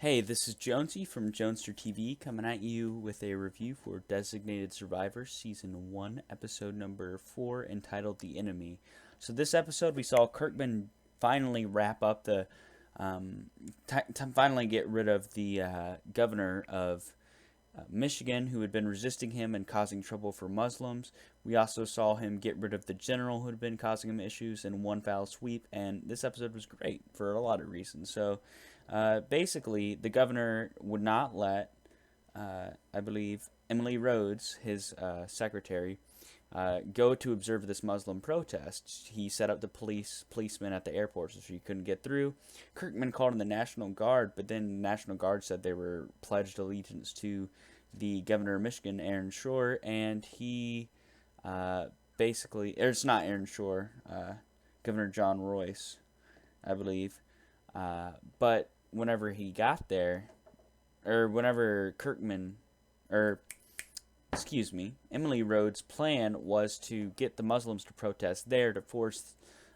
Hey, this is Jonesy from Jonester TV coming at you with a review for Designated Survivor Season 1, Episode number 4, entitled The Enemy. So, this episode we saw Kirkman finally wrap up finally get rid of the governor of Michigan who had been resisting him and causing trouble for Muslims. We also saw him get rid of the general who had been causing him issues in one foul sweep, and this episode was great for a lot of reasons. So, basically, the governor would not let, I believe, Emily Rhodes, his secretary, go to observe this Muslim protest. He set up the policemen at the airport so she couldn't get through. Kirkman called in the National Guard, but then the National Guard said they were pledged allegiance to the governor of Michigan, Aaron Shore, and he it's not Aaron Shore, Governor John Royce, I believe. But whenever he got there, or whenever Emily Rhodes' plan was to get the Muslims to protest there to force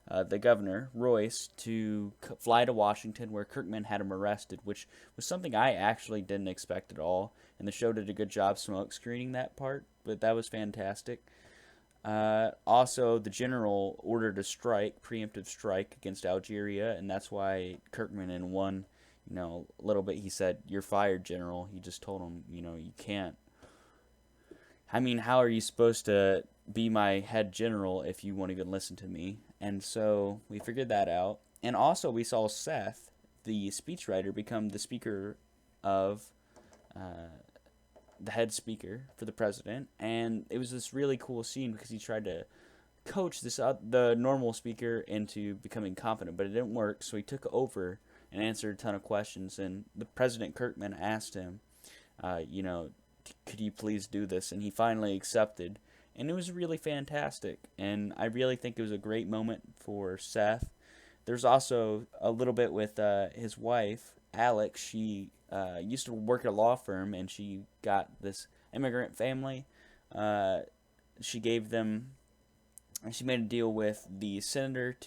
the governor, Royce, to fly to Washington where Kirkman had him arrested, which was something I actually didn't expect at all. And the show did a good job smoke screening that part, but that was fantastic. Also, the general ordered a preemptive strike against Algeria, and that's why Kirkman, in one, little bit, he said, "You're fired, General." He just told him, you can't. I mean, how are you supposed to be my head general if you won't even listen to me? And so we figured that out. And also, we saw Seth, the speechwriter, become the speaker of the head speaker for the president, and it was this really cool scene because he tried to coach the normal speaker into becoming confident, but it didn't work. So he took over and answered a ton of questions, and the President Kirkman asked him, could you please do this? And he finally accepted, and it was really fantastic. And I really think it was a great moment for Seth. There's also a little bit with his wife, Alex. She used to work at a law firm, and she got this immigrant family. She gave them, she made a deal with the senator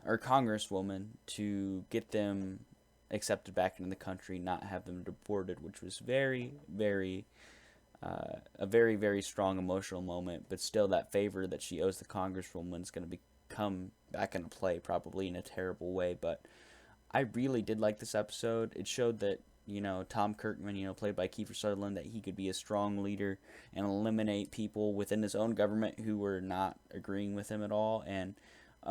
or congresswoman to get them accepted back into the country, not have them deported, which was very, very, a very, very strong emotional moment. But still, that favor that she owes the congresswoman is going to come back into play, probably in a terrible way. But I really did like this episode. It showed that, Tom Kirkman, played by Kiefer Sutherland, that he could be a strong leader and eliminate people within his own government who were not agreeing with him at all. And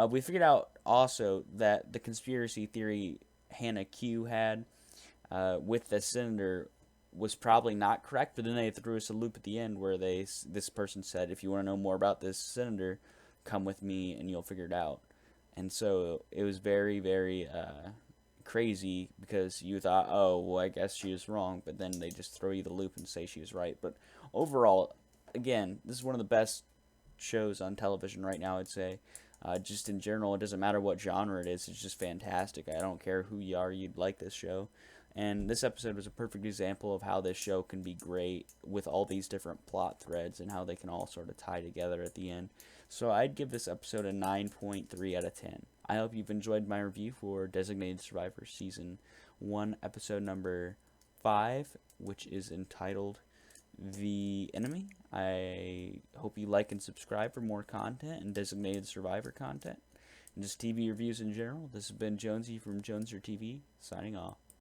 we figured out also that the conspiracy theory Hannah Q had with the senator was probably not correct, but then they threw us a loop at the end where this person said, "If you want to know more about this senator, come with me and you'll figure it out." And so it was very, very crazy because you thought, oh, well, I guess she was wrong, but then they just throw you the loop and say she was right. But overall, again, this is one of the best shows on television right now, I'd say. Just in general, it doesn't matter what genre it is, it's just fantastic. I don't care who you are, you'd like this show. And this episode was a perfect example of how this show can be great with all these different plot threads and how they can all sort of tie together at the end. So I'd give this episode a 9.3 out of 10. I hope you've enjoyed my review for Designated Survivor Season 1, Episode number 5, which is entitled The Enemy. I hope you like and subscribe for more content and Designated Survivor content and just TV reviews in general. This has been Jonesy from Jonester TV, signing off.